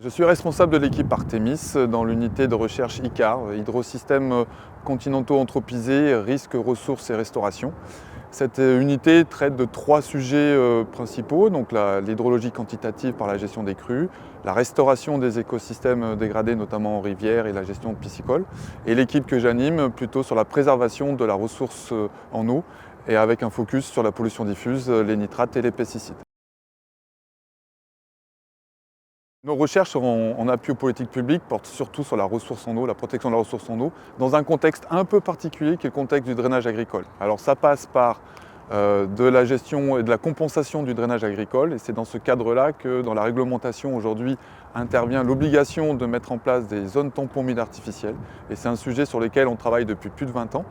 Je suis responsable de l'équipe Artemis dans l'unité de recherche ICAR, Hydrosystèmes continentaux anthropisés, risques, ressources et restauration. Cette unité traite de 3 sujets principaux, donc l'hydrologie quantitative par la gestion des crues, la restauration des écosystèmes dégradés, notamment en rivière, et la gestion piscicole, et l'équipe que j'anime plutôt sur la préservation de la ressource en eau, et avec un focus sur la pollution diffuse, les nitrates et les pesticides. Nos recherches en appui aux politiques publiques portent surtout sur la ressource en eau, la protection de la ressource en eau, dans un contexte un peu particulier qui est le contexte du drainage agricole. Alors ça passe par de la gestion et de la compensation du drainage agricole, et c'est dans ce cadre-là que dans la réglementation aujourd'hui intervient l'obligation de mettre en place des zones tampons humides artificielles, et c'est un sujet sur lequel on travaille depuis plus de 20 ans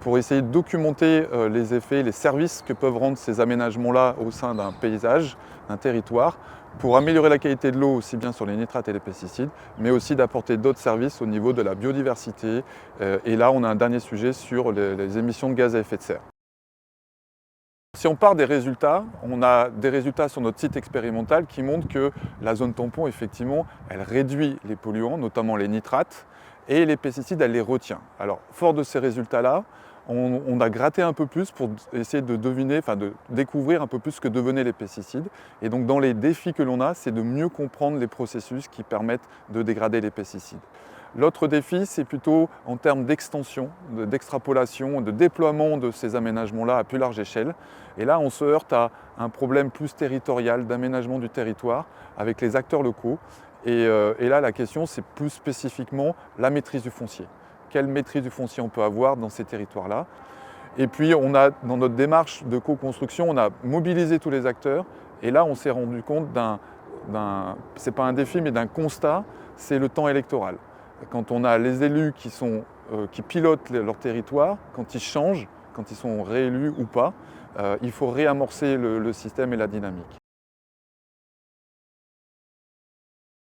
pour essayer de documenter les effets, les services que peuvent rendre ces aménagements-là au sein d'un paysage, d'un territoire, pour améliorer la qualité de l'eau aussi bien sur les nitrates et les pesticides, mais aussi d'apporter d'autres services au niveau de la biodiversité. Et là, on a un dernier sujet sur les émissions de gaz à effet de serre. Si on part des résultats, on a des résultats sur notre site expérimental qui montrent que la zone tampon, effectivement, elle réduit les polluants, notamment les nitrates, et les pesticides, elle les retient. Alors, fort de ces résultats-là, on a gratté un peu plus pour essayer de deviner, de découvrir un peu plus ce que devenaient les pesticides. Et donc, dans les défis que l'on a, c'est de mieux comprendre les processus qui permettent de dégrader les pesticides. L'autre défi, c'est plutôt en termes d'extension, d'extrapolation, de déploiement de ces aménagements-là à plus large échelle. Et là, on se heurte à un problème plus territorial, d'aménagement du territoire avec les acteurs locaux. Et là, la question, c'est plus spécifiquement la maîtrise du foncier. Quelle maîtrise du foncier on peut avoir dans ces territoires-là? Et puis, dans notre démarche de co-construction, on a mobilisé tous les acteurs. Et là, on s'est rendu compte c'est pas un défi, mais d'un constat, c'est le temps électoral. Quand on a les élus qui pilotent leur territoire, quand ils changent, quand ils sont réélus ou pas, il faut réamorcer le système et la dynamique.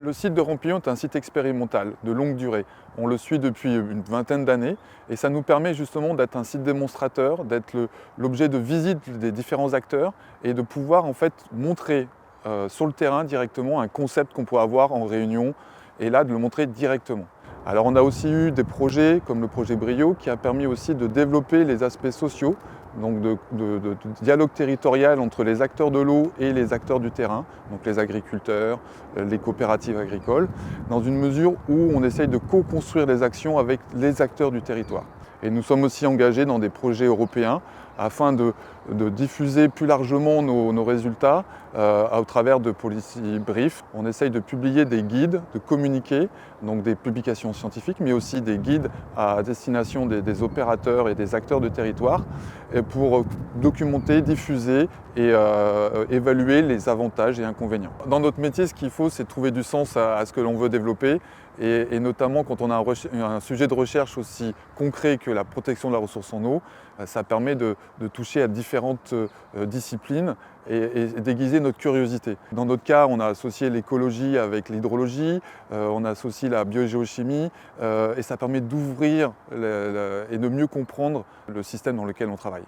Le site de Rampillon est un site expérimental de longue durée. On le suit depuis une vingtaine d'années et ça nous permet justement d'être un site démonstrateur, d'être l'objet de visite des différents acteurs et de pouvoir en fait montrer sur le terrain directement un concept qu'on pourrait avoir en réunion et là de le montrer directement. Alors on a aussi eu des projets comme le projet Brio qui a permis aussi de développer les aspects sociaux, donc de dialogue territorial entre les acteurs de l'eau et les acteurs du terrain, donc les agriculteurs, les coopératives agricoles, dans une mesure où on essaye de co-construire les actions avec les acteurs du territoire. Et nous sommes aussi engagés dans des projets européens afin de diffuser plus largement nos résultats au travers de policy briefs. On essaye de publier des guides, de communiquer, donc des publications scientifiques, mais aussi des guides à destination des opérateurs et des acteurs de territoire pour documenter, diffuser et évaluer les avantages et inconvénients. Dans notre métier, ce qu'il faut, c'est trouver du sens à ce que l'on veut développer et notamment quand on a un sujet de recherche aussi concret que la protection de la ressource en eau, ça permet de toucher à différentes disciplines et déguiser notre curiosité. Dans notre cas, on a associé l'écologie avec l'hydrologie, on associe la biogéochimie et ça permet d'ouvrir et de mieux comprendre le système dans lequel on travaille.